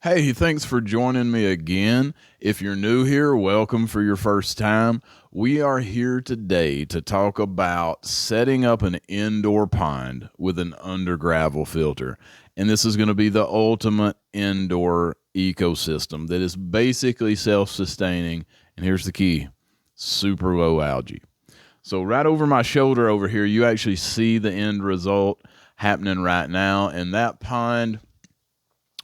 Hey, thanks for joining me again. If you're new here, welcome for your first time. We are here today to talk about setting up an indoor pond with an under gravel filter. And this is going to be the ultimate indoor ecosystem that is basically self sustaining. And here's the key: super low algae. So, right over my shoulder over here, you actually see the end result happening right now. And that pond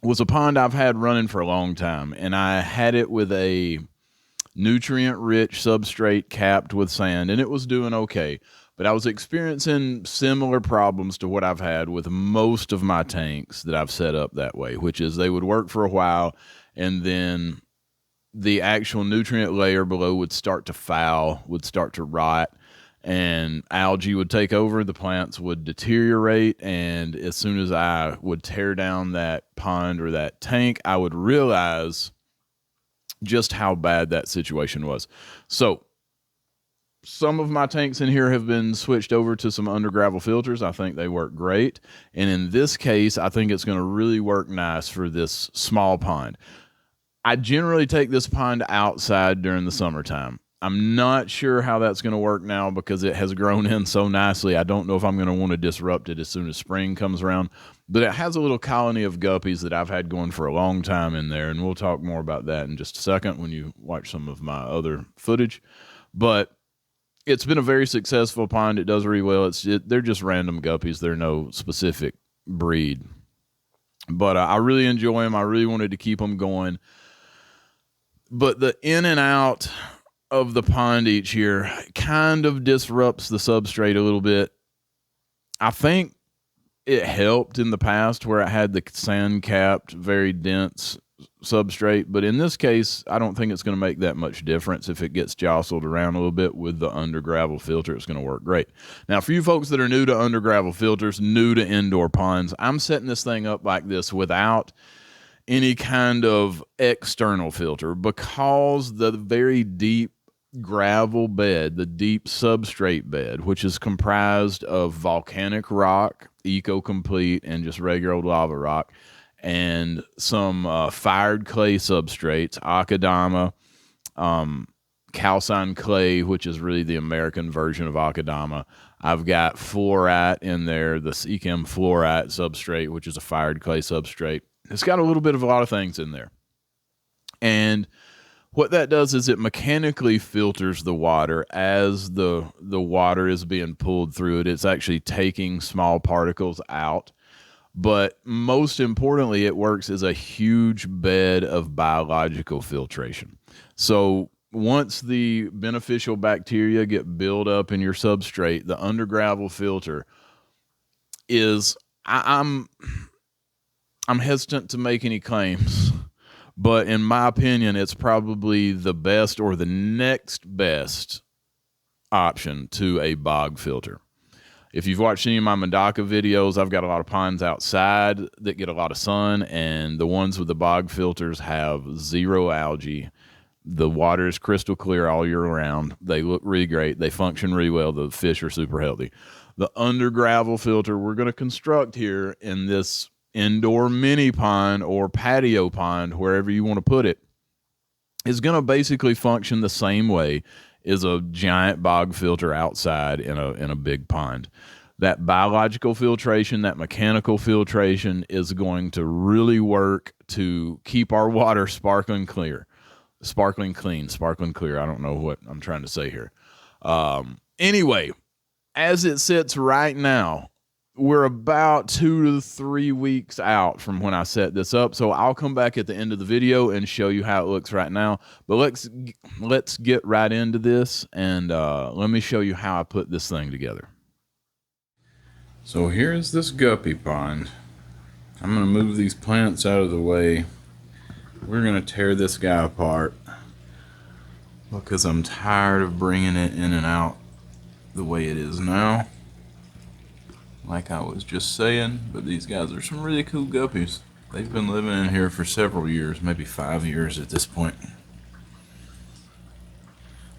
was a pond I've had running for a long time, and I had it with a nutrient rich substrate capped with sand, and it was doing okay. But I was experiencing similar problems to what I've had with most of my tanks that I've set up that way, which is they would work for a while and then the actual nutrient layer below would start to foul, would start to rot, and algae would take over. The plants would deteriorate, and as soon as I would tear down that pond or that tank, I would realize just how bad that situation was. So some of my tanks in here have been switched over to some under gravel filters. I think they work great, and in this case I think it's going to really work nice for this small pond. I generally take this pond outside during the summertime. I'm not sure how that's going to work now because it has grown in so nicely. I don't know if I'm going to want to disrupt it as soon as spring comes around, but it has a little colony of guppies that I've had going for a long time in there, and we'll talk more about that in just a second when you watch some of my other footage. But it's been a very successful pond. It does really well. They're just random guppies. They're no specific breed, but I really enjoy them. I really wanted to keep them going. But the in and out of the pond each year kind of disrupts the substrate a little bit. I think it helped in the past where it had the sand capped, very dense substrate. But in this case, I don't think it's going to make that much difference. If it gets jostled around a little bit with the under gravel filter, it's going to work great. Now, for you folks that are new to under gravel filters, new to indoor ponds, I'm setting this thing up like this without any kind of external filter because the very deep gravel bed, the deep substrate bed, which is comprised of volcanic rock, eco-complete, and just regular old lava rock, and some fired clay substrates, akadama, calcined clay, which is really the American version of akadama. I've got fluorite in there, the Scaping fluorite substrate, which is a fired clay substrate. It's got a little bit of a lot of things in there. And what that does is it mechanically filters the water as the water is being pulled through it. It's actually taking small particles out. But most importantly, it works as a huge bed of biological filtration. So once the beneficial bacteria get built up in your substrate, the under gravel filter is, I'm hesitant to make any claims, but in my opinion, it's probably the best or the next best option to a bog filter. If you've watched any of my Mandaka videos, I've got a lot of ponds outside that get a lot of sun, and the ones with the bog filters have zero algae. The water is crystal clear all year round. They look really great. They function really well. The fish are super healthy. The under gravel filter we're going to construct here in this indoor mini pond or patio pond, wherever you want to put it, is going to basically function the same way as a giant bog filter outside in a big pond. That biological filtration, that mechanical filtration is going to really work to keep our water sparkling clear. Sparkling clean, sparkling clear. I don't know what I'm trying to say here. Anyway, as it sits right now, we're about 2 to 3 weeks out from when I set this up. So I'll come back at the end of the video and show you how it looks right now. But let's get right into this, and let me show you how I put this thing together. So here's this guppy pond. I'm going to move these plants out of the way. We're going to tear this guy apart because I'm tired of bringing it in and out the way it is now. Like I was just saying, but these guys are some really cool guppies. They've been living in here for several years, maybe 5 years at this point.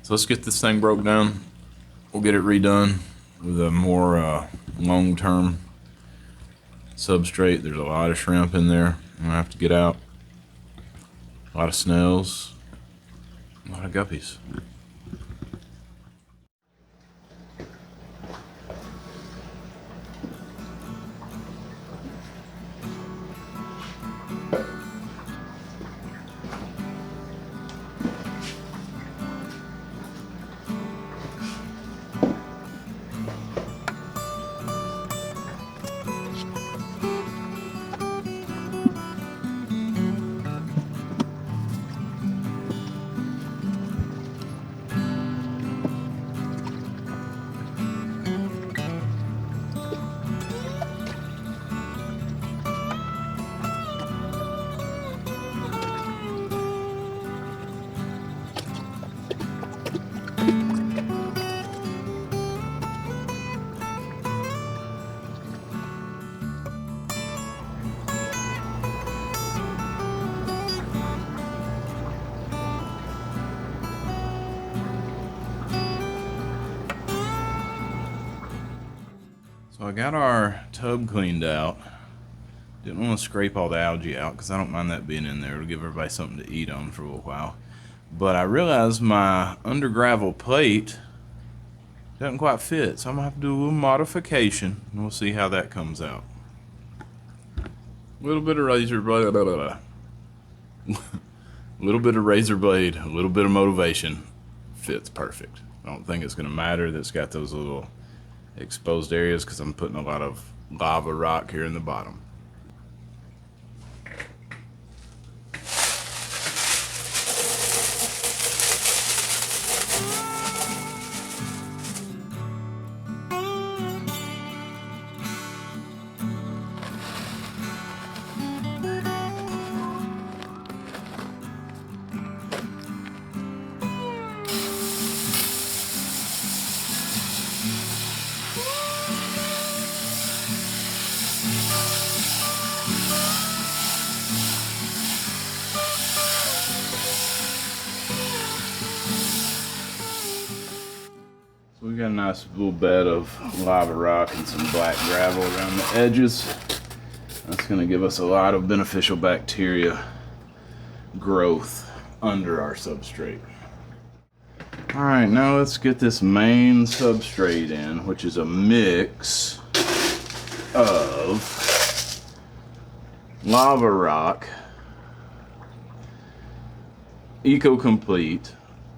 So let's get this thing broke down. We'll get it redone with a more long-term substrate. There's a lot of shrimp in there I'm gonna have to get out. A lot of snails, a lot of guppies. So I got our tub cleaned out. Didn't want to scrape all the algae out because I don't mind that being in there. It'll give everybody something to eat on for a little while. But I realized my under gravel plate doesn't quite fit, so I'm gonna have to do a little modification, and we'll see how that comes out. A little bit of razor blade, a little bit of razor blade, a little bit of motivation. Fits perfect. I don't think it's gonna matter that it's got those little exposed areas because I'm putting a lot of lava rock here in the bottom. So we got a nice little bed of lava rock and some black gravel around the edges. That's going to give us a lot of beneficial bacteria growth under our substrate. Alright, now let's get this main substrate in, which is a mix of lava rock, Eco-Complete,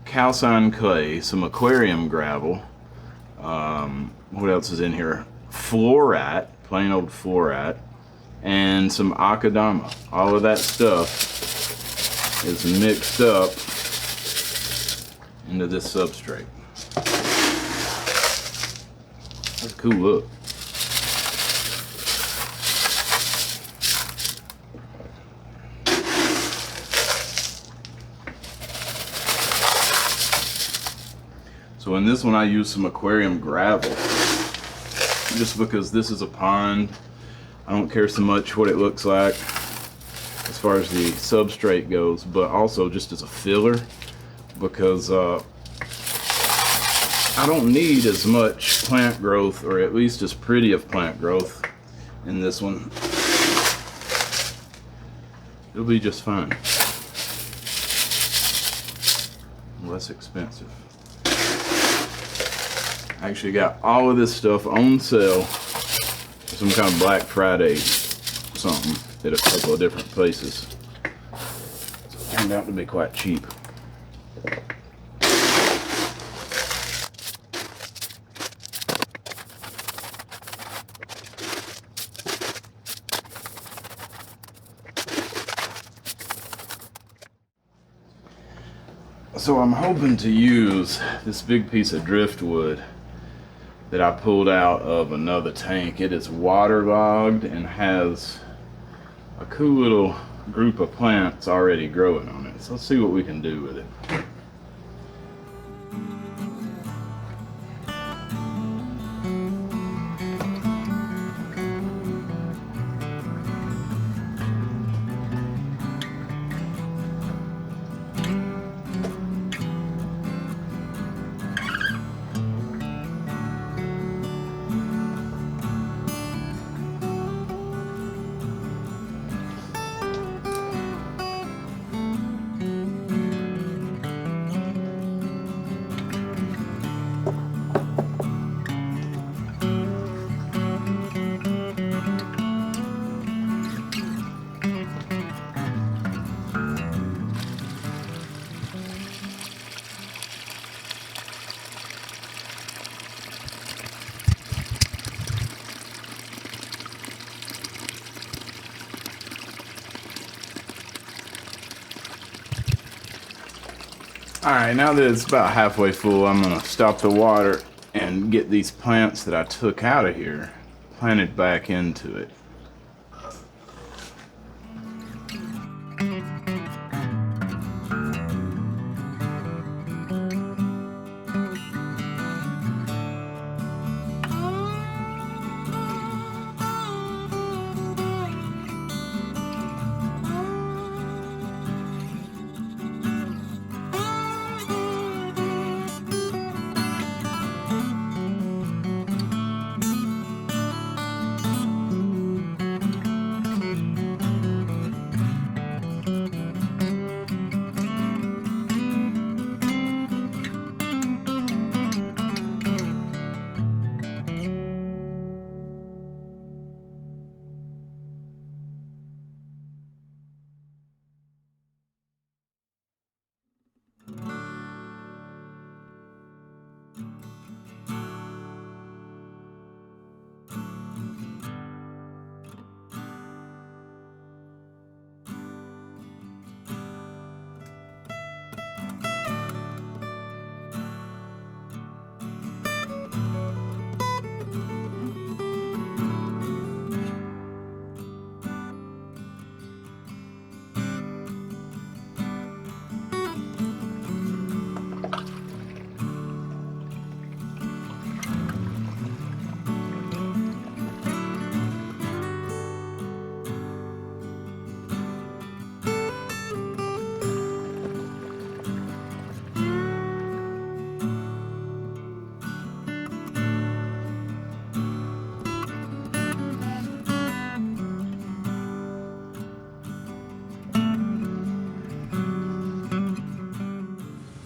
calcined clay, some aquarium gravel, what else is in here? Fluorite, plain old fluorite, and some akadama. All of that stuff is mixed up into this substrate. That's a cool look. So in this one I use some aquarium gravel, just because this is a pond. I don't care so much what it looks like as far as the substrate goes, but also just as a filler, because I don't need as much plant growth, or at least as pretty of plant growth in this one. It'll be just fine. Less expensive. I actually got all of this stuff on sale, some kind of Black Friday something at a couple of different places. So it turned out to be quite cheap. So I'm hoping to use this big piece of driftwood that I pulled out of another tank. It is waterlogged and has a cool little group of plants already growing on it. So let's see what we can do with it. Alright, now that it's about halfway full, I'm going to stop the water and get these plants that I took out of here planted back into it.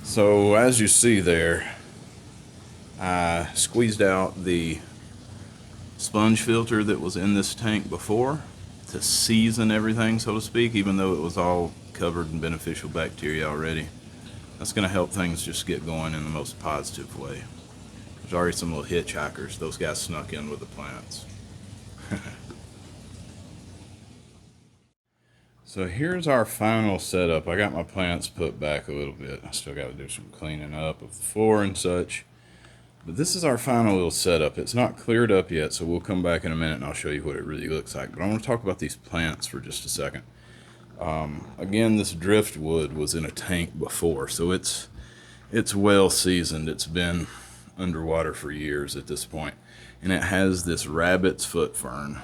So as you see there, I squeezed out the sponge filter that was in this tank before to season everything, so to speak, even though it was all covered in beneficial bacteria already. That's going to help things just get going in the most positive way. There's already some little hitchhikers. Those guys snuck in with the plants. So here's our final setup. I got my plants put back a little bit. I still got to do some cleaning up of the floor and such. But this is our final little setup. It's not cleared up yet, so we'll come back in a minute and I'll show you what it really looks like. But I want to talk about these plants for just a second. Again, this driftwood was in a tank before, so it's well seasoned. It's been underwater for years at this point. And it has this rabbit's foot fern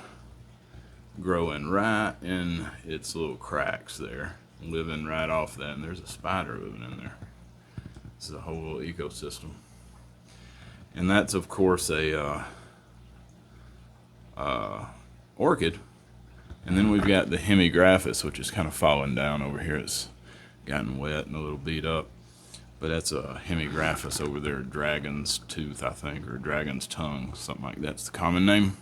growing right in its little cracks there, living right off that, and there's a spider living in there. This is a whole little ecosystem. And that's of course a orchid. And then we've got the hemigraphis, which is kind of falling down over here. It's gotten wet and a little beat up, but that's a hemigraphis over there, dragon's tooth, I think, or dragon's tongue, something like that's the common name.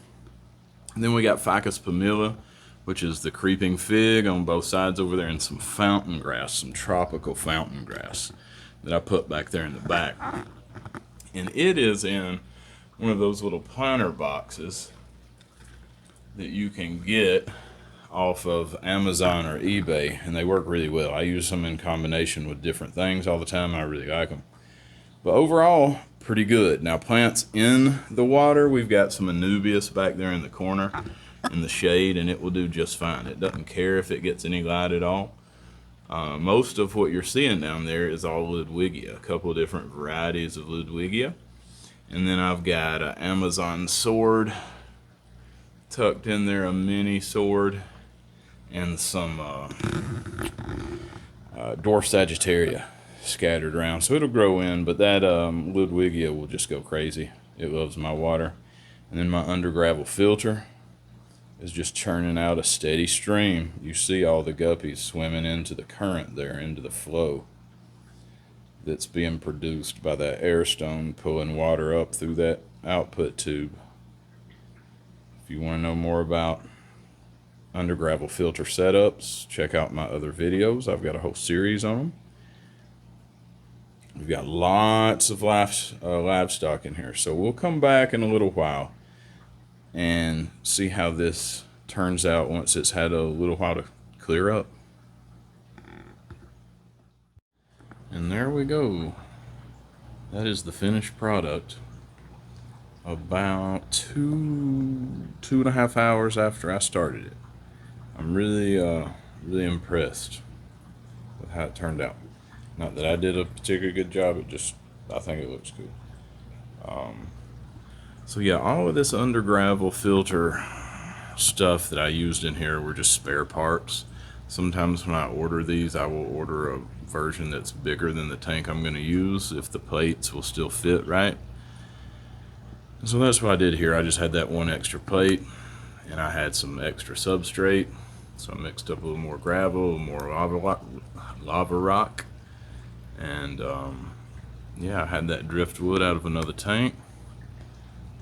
And then we got Ficus pumila, which is the creeping fig on both sides over there, and some fountain grass, some tropical fountain grass that I put back there in the back. And it is in one of those little planter boxes that you can get off of Amazon or eBay, and they work really well. I use them in combination with different things all the time. I really like them. But overall, pretty good. Now, plants in the water, we've got some anubias back there in the corner in the shade, and it will do just fine. It doesn't care if it gets any light at all. Most of what you're seeing down there is all Ludwigia, a couple of different varieties of Ludwigia. And then I've got an Amazon sword tucked in there, a mini sword, and some dwarf Sagittaria scattered around, so it'll grow in, but that Ludwigia will just go crazy. It loves my water. And then my undergravel filter is just churning out a steady stream. You see all the guppies swimming into the current there, into the flow that's being produced by that air stone pulling water up through that output tube. If you want to know more about undergravel filter setups, check out my other videos. I've got a whole series on them. We've got lots of livestock in here, so we'll come back in a little while and see how this turns out once it's had a little while to clear up. And there we go. That is the finished product. About two and a half hours after I started it. I'm really impressed with how it turned out. Not that I did a particularly good job, I think it looks good. So yeah, all of this under gravel filter stuff that I used in here were just spare parts. Sometimes when I order these, I will order a version that's bigger than the tank I'm going to use if the plates will still fit right. So that's what I did here. I just had that one extra plate, and I had some extra substrate. So I mixed up a little more gravel, a little more lava rock, and yeah, I had that driftwood out of another tank,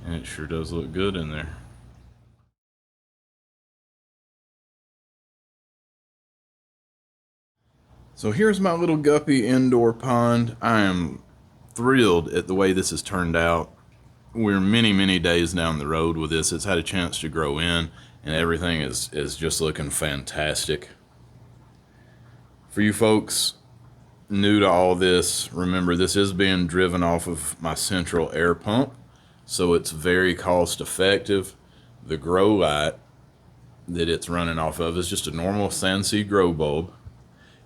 and it sure does look good in there. So here's my little guppy indoor pond. I am thrilled at the way this has turned out. We're many days down the road with this. It's had a chance to grow in, and everything is just looking fantastic. For you folks new to all this, remember this is being driven off of my central air pump, so it's very cost effective. The grow light that it's running off of is just a normal Sansi grow bulb.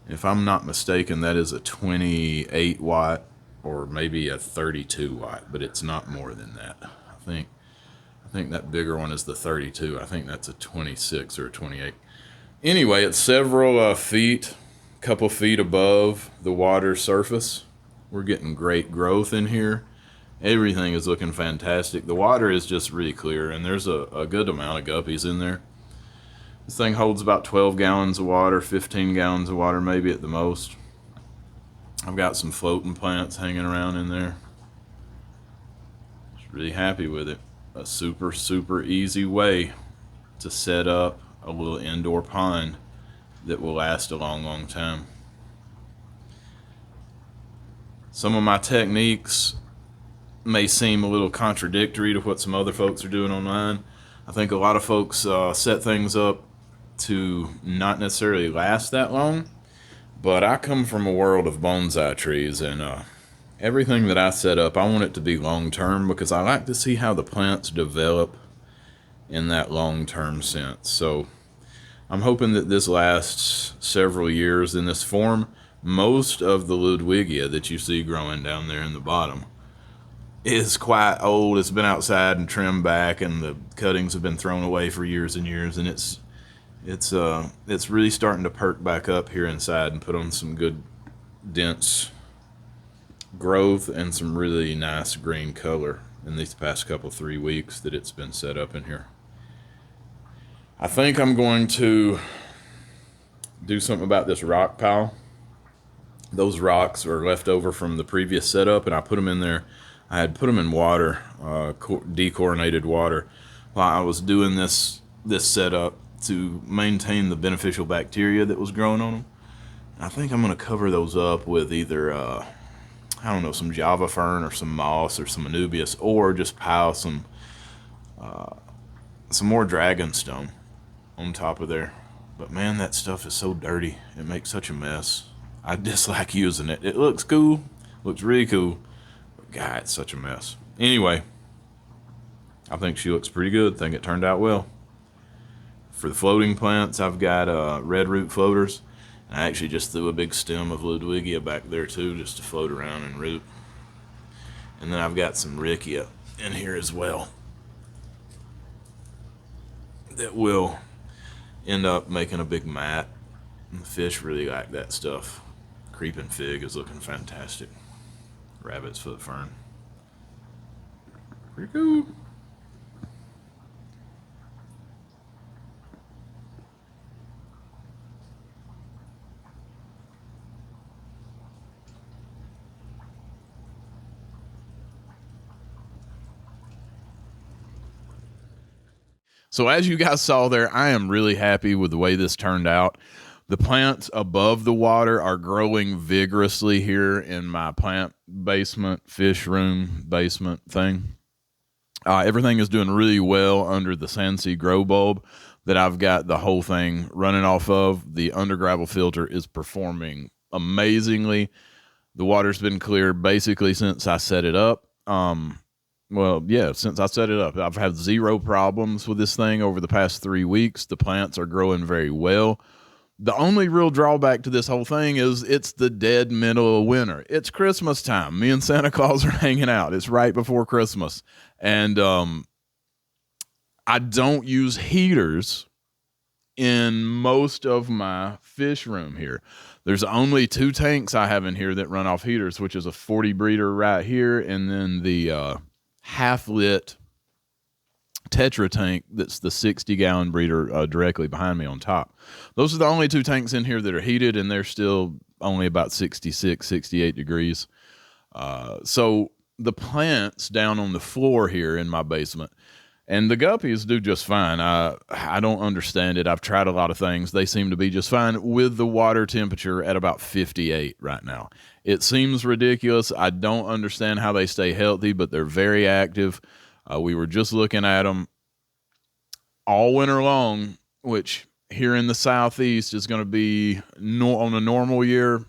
If I'm not mistaken, that is a 28 watt or maybe a 32 watt, but it's not more than that. I think that bigger one is the 32. I think that's a 26 or a 28. Anyway, it's several feet, couple feet above the water surface. We're getting great growth in here. Everything is looking fantastic. The water is just really clear, and there's a good amount of guppies in there. This thing holds about 12 gallons of water, 15 gallons of water maybe at the most. I've got some floating plants hanging around in there. Just really happy with it. A super easy way to set up a little indoor pond that will last a long time. Some of my techniques may seem a little contradictory to what some other folks are doing online. I think a lot of folks set things up to not necessarily last that long, but I come from a world of bonsai trees, and everything that I set up, I want it to be long term because I like to see how the plants develop in that long term sense. So I'm hoping that this lasts several years in this form. Most of the Ludwigia that you see growing down there in the bottom is quite old. It's been outside and trimmed back, and the cuttings have been thrown away for years and years, and it's really starting to perk back up here inside and put on some good dense growth and some really nice green color in these past 3 weeks that it's been set up in here. I think I'm going to do something about this rock pile. Those rocks are left over from the previous setup, and I put them in there. I had put them in water, dechlorinated water, while I was doing this setup to maintain the beneficial bacteria that was growing on them. And I think I'm going to cover those up with either, I don't know, some Java fern or some moss or some Anubias, or just pile some more dragonstone on top of there. But man, that stuff is so dirty. It makes such a mess. I dislike using it. It looks cool, looks really cool, but God, it's such a mess. Anyway, I think she looks pretty good. I think it turned out well. For the floating plants, I've got red root floaters. I actually just threw a big stem of Ludwigia back there too, just to float around and root. And then I've got some Riccia in here as well that will end up making a big mat. And the fish really like that stuff. Creeping fig is looking fantastic. Rabbit's foot fern. Pretty cool. So as you guys saw there, I am really happy with the way this turned out. The plants above the water are growing vigorously here in my plant basement, fish room basement thing. Everything is doing really well under the Sansi grow bulb that I've got the whole thing running off of. The under gravel filter is performing amazingly. The water's been clear basically since I set it up. Since I set it up, I've had zero problems with this thing over the past 3 weeks. The plants are growing very well. The only real drawback to this whole thing is it's the dead middle of winter. It's Christmas time. Me and Santa Claus are hanging out. It's right before Christmas. And I don't use heaters in most of my fish room here. There's only 2 tanks I have in here that run off heaters, which is a 40 breeder right here, and then the half-lit Tetra tank that's the 60-gallon breeder directly behind me on top. Those are the only 2 tanks in here that are heated, and they're still only about 66, 68 degrees. So the plants down on the floor here in my basement, and the guppies do just fine. I don't understand it. I've tried a lot of things. They seem to be just fine with the water temperature at about 58 right now. It seems ridiculous. I don't understand how they stay healthy, but they're very active. We were just looking at them all winter long, which here in the Southeast is going to be on a normal year,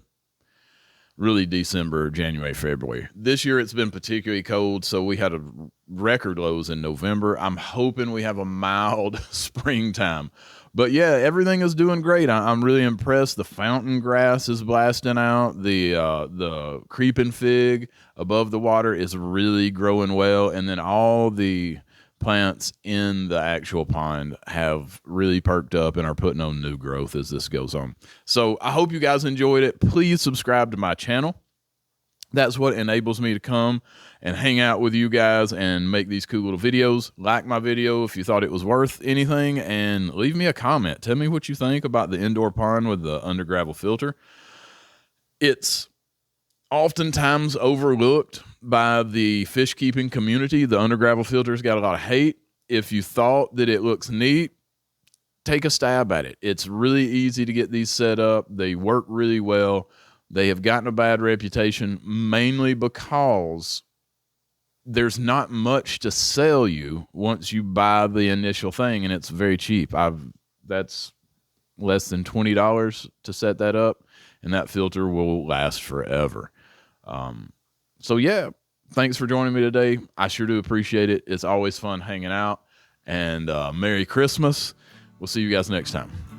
really December, January, February. This year it's been particularly cold, so we had a record lows in November. I'm hoping we have a mild springtime. But yeah, everything is doing great. I'm really impressed. The fountain grass is blasting out. The creeping fig above the water is really growing well. And then all the plants in the actual pond have really perked up and are putting on new growth as this goes on. So I hope you guys enjoyed it. Please subscribe to my channel. That's what enables me to come and hang out with you guys and make these cool little videos. Like my video if you thought it was worth anything, and leave me a comment. Tell me what you think about the indoor pond with the under gravel filter. It's oftentimes overlooked by the fish keeping community. The under gravel filter's got a lot of hate. If you thought that it looks neat, take a stab at it. It's really easy to get these set up. They work really well. They have gotten a bad reputation mainly because there's not much to sell you once you buy the initial thing, and it's very cheap. That's less than $20 to set that up, and that filter will last forever. So yeah, thanks for joining me today. I sure do appreciate it. It's always fun hanging out, and Merry Christmas. We'll see you guys next time.